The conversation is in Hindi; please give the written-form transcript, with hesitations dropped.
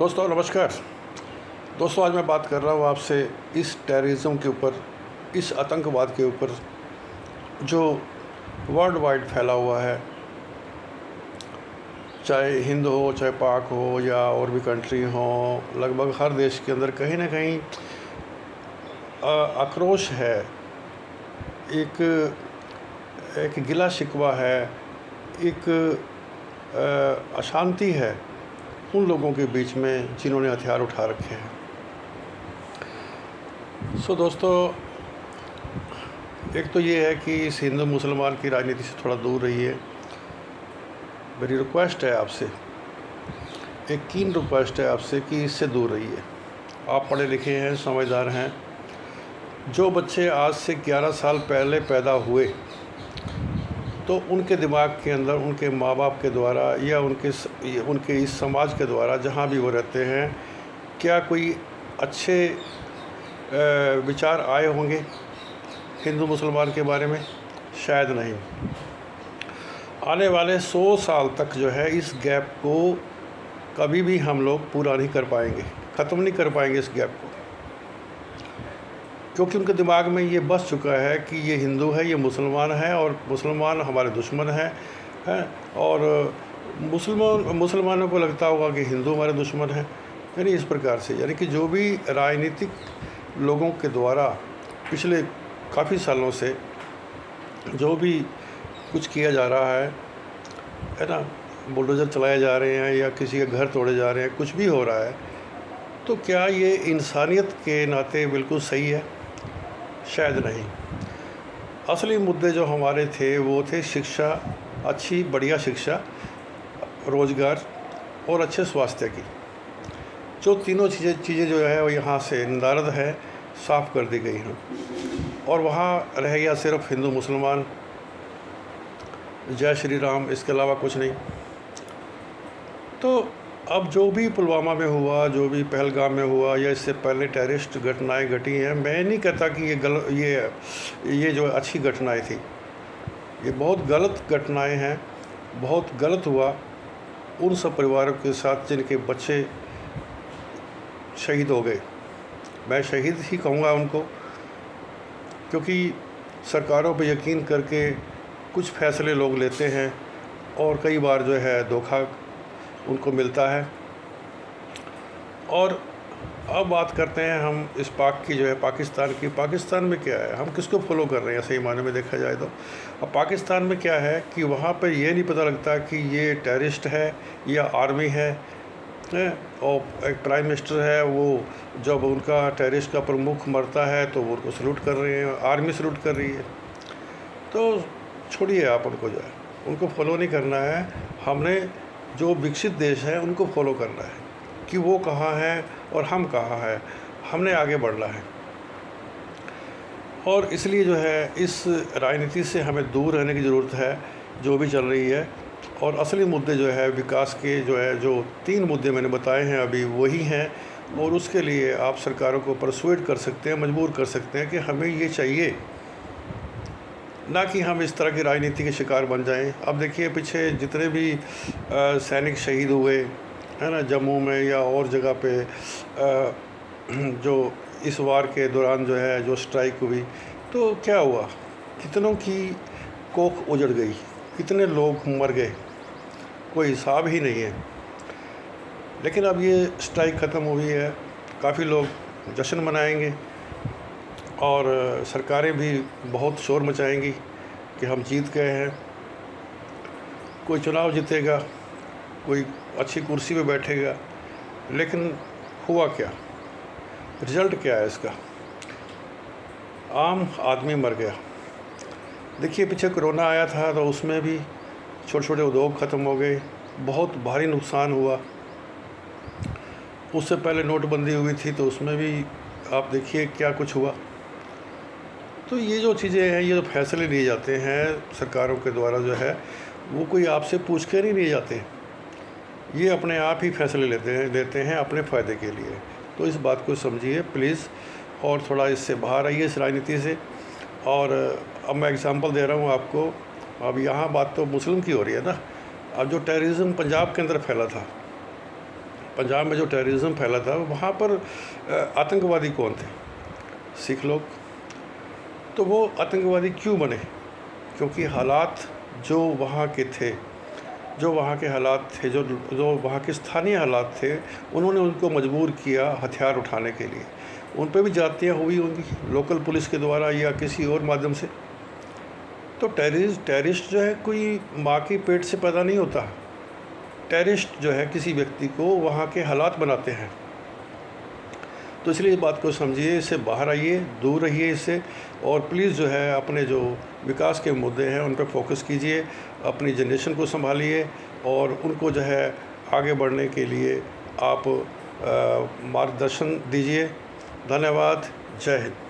दोस्तों नमस्कार। दोस्तों आज मैं बात कर रहा हूँ आपसे इस टेररिज्म के ऊपर, इस आतंकवाद के ऊपर जो वर्ल्ड वाइड फैला हुआ है, चाहे हिंद हो, चाहे पाक हो या और भी कंट्री हो। लगभग हर देश के अंदर कहीं ना कहीं आक्रोश है, एक एक गिला शिकवा है, एक अशांति है उन लोगों के बीच में जिन्होंने हथियार उठा रखे हैं। दोस्तों, एक तो ये है कि इस हिंदू मुसलमान की राजनीति से थोड़ा दूर रहिए। मेरी रिक्वेस्ट है आपसे, एक कीन रिक्वेस्ट है आपसे कि इससे दूर रहिए। आप पढ़े लिखे हैं, समझदार हैं। जो बच्चे आज से 11 साल पहले पैदा हुए तो उनके दिमाग के अंदर उनके माँ बाप के द्वारा या उनके इस समाज के द्वारा जहाँ भी वो रहते हैं, क्या कोई अच्छे विचार आए होंगे हिंदू मुसलमान के बारे में? शायद नहीं। आने वाले 100 साल तक जो है इस गैप को कभी भी हम लोग पूरा नहीं कर पाएंगे, ख़त्म नहीं कर पाएंगे इस गैप को, क्योंकि उनके दिमाग में ये बस चुका है कि ये हिंदू है, ये मुसलमान है और मुसलमान हमारे दुश्मन हैं और मुसलमानों को लगता होगा कि हिंदू हमारे दुश्मन हैं। यानी इस प्रकार से, यानी कि जो भी राजनीतिक लोगों के द्वारा पिछले काफ़ी सालों से जो भी कुछ किया जा रहा है ना, बुलडोज़र चलाए जा रहे हैं या किसी के घर तोड़े जा रहे हैं, कुछ भी हो रहा है, तो क्या ये इंसानियत के नाते बिल्कुल सही है? शायद नहीं। असली मुद्दे जो हमारे थे वो थे शिक्षा, अच्छी बढ़िया शिक्षा, रोज़गार और अच्छे स्वास्थ्य की। जो तीनों चीज़ें जो है वो यहाँ से नदारद है, साफ़ कर दी गई हैं और वहाँ रह गया सिर्फ हिंदू मुसलमान, जय श्री राम, इसके अलावा कुछ नहीं। तो अब जो भी पुलवामा में हुआ, जो भी पहलगाम में हुआ या इससे पहले टेररिस्ट घटनाएं घटी हैं, मैं नहीं कहता कि ये जो अच्छी घटनाएं थी, ये बहुत गलत घटनाएं हैं। बहुत गलत हुआ उन सब परिवारों के साथ जिनके बच्चे शहीद हो गए। मैं शहीद ही कहूँगा उनको, क्योंकि सरकारों पर यकीन करके कुछ फैसले लोग लेते हैं और कई बार जो है धोखा उनको मिलता है। और अब बात करते हैं हम इस पाक की, जो है पाकिस्तान की। पाकिस्तान में क्या है, हम किसको फॉलो कर रहे हैं सही मायने में देखा जाए तो? अब पाकिस्तान में क्या है कि वहाँ पर ये नहीं पता लगता कि ये टेररिस्ट है या आर्मी है और एक प्राइम मिनिस्टर है, वो जब उनका टेररिस्ट का प्रमुख मरता है तो वो उनको सल्यूट कर रहे हैं, आर्मी सल्यूट कर रही है। तो छोड़िए, आप उनको जो है उनको फॉलो नहीं करना है। हमने जो विकसित देश है उनको फॉलो करना है कि वो कहाँ है और हम कहाँ हैं, हमने आगे बढ़ना है। और इसलिए जो है इस राजनीति से हमें दूर रहने की ज़रूरत है जो भी चल रही है। और असली मुद्दे जो है विकास के, जो है जो 3 मुद्दे मैंने बताए हैं अभी, वही हैं। और उसके लिए आप सरकारों को परसुएड कर सकते हैं, मजबूर कर सकते हैं कि हमें ये चाहिए, ना कि हम इस तरह की राजनीति के शिकार बन जाएं। अब देखिए, पीछे जितने भी सैनिक शहीद हुए है ना, जम्मू में या और जगह पे, जो इस वार के दौरान जो है जो स्ट्राइक हुई, तो क्या हुआ? कितनों की कोख उजड़ गई, कितने लोग मर गए, कोई हिसाब ही नहीं है। लेकिन अब ये स्ट्राइक ख़त्म हुई है, काफ़ी लोग जश्न मनाएंगे और सरकारें भी बहुत शोर मचाएंगी कि हम जीत गए हैं। कोई चुनाव जीतेगा, कोई अच्छी कुर्सी पे बैठेगा, लेकिन हुआ क्या? रिज़ल्ट क्या है इसका? आम आदमी मर गया। देखिए, पीछे कोरोना आया था तो उसमें भी छोटे छोटे उद्योग ख़त्म हो गए, बहुत भारी नुकसान हुआ। उससे पहले नोटबंदी हुई थी तो उसमें भी आप देखिए क्या कुछ हुआ। तो ये जो चीज़ें हैं, ये जो फैसले लिए जाते हैं सरकारों के द्वारा, जो है वो कोई आपसे पूछ के नहीं लिए जाते, ये अपने आप ही फैसले लेते हैं अपने फ़ायदे के लिए। तो इस बात को समझिए प्लीज़, और थोड़ा इससे बाहर आइए इस राजनीति से। और अब मैं एग्ज़ाम्पल दे रहा हूँ आपको। अब यहाँ बात तो मुस्लिम की हो रही है ना। अब जो टेररिज्म पंजाब के अंदर फैला था, पंजाब में जो टेररिज्म फैला था वहाँ पर आतंकवादी कौन थे? सिख लोग। तो वो आतंकवादी क्यों बने? क्योंकि हालात जो वहाँ के थे, जो वहाँ के हालात थे, जो वहाँ के स्थानीय हालात थे, उन्होंने उनको मजबूर किया हथियार उठाने के लिए। उन पे भी जातियाँ हुई उनकी लोकल पुलिस के द्वारा या किसी और माध्यम से। तो टेररिस्ट जो है कोई माँ के पेट से पैदा नहीं होता। टेररिस्ट जो है किसी व्यक्ति को वहाँ के हालात बनाते हैं। तो इसलिए इस बात को समझिए, इससे बाहर आइए, दूर रहिए इससे, और प्लीज़ जो है अपने जो विकास के मुद्दे हैं उन पर फोकस कीजिए, अपनी जनरेशन को संभालिए और उनको जो है आगे बढ़ने के लिए आप मार्गदर्शन दीजिए। धन्यवाद। जय हिंद।